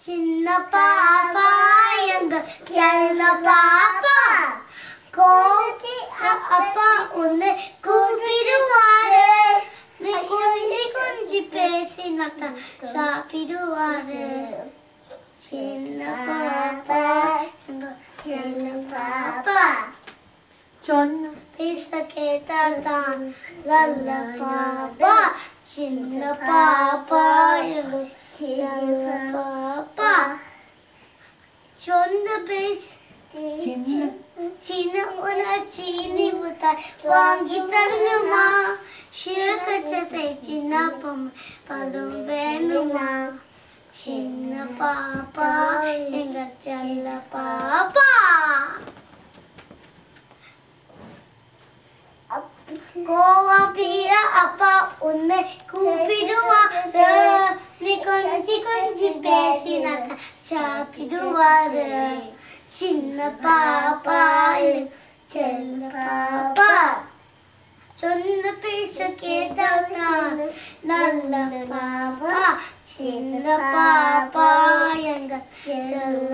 சின்ன பாப்பா எங்க செல்ல பாப்பா கோச்சி அப்பா உன்னை கூப்பிடுவாரு நீ கொஞ்சி கொஞ்சி பேசினாத்தான் சாப்பிடுவாரு சின்ன பாப்பா எங்க செல்ல பாப்பா சொன்ன பேச கேட்டாதான் நல்ல பாப்பா சின்ன பாப்பா எங்க செல்ல பாப்பா சொந்த பேச சின்ன உன சீனி முட்டாய் வாங்கி தரணுமா சிறுகச்சத்தை சின்ன பொம்மை பழம் வேணுமா சின்ன பாப்பா எங்க செல்ல பாப்பா கோவம் பீர அப்பா உன்னை கூப்பிடுவாரு நீ கொஞ்சி கொஞ்சி பேசினாக்க சாப்பிடுவாரு சின்ன பாப்பா செல்ல பாப்பா சொன்ன பேச கேட்டால்தான் நல்ல பாப்பா சின்ன பாப்பா எங்க செல்ல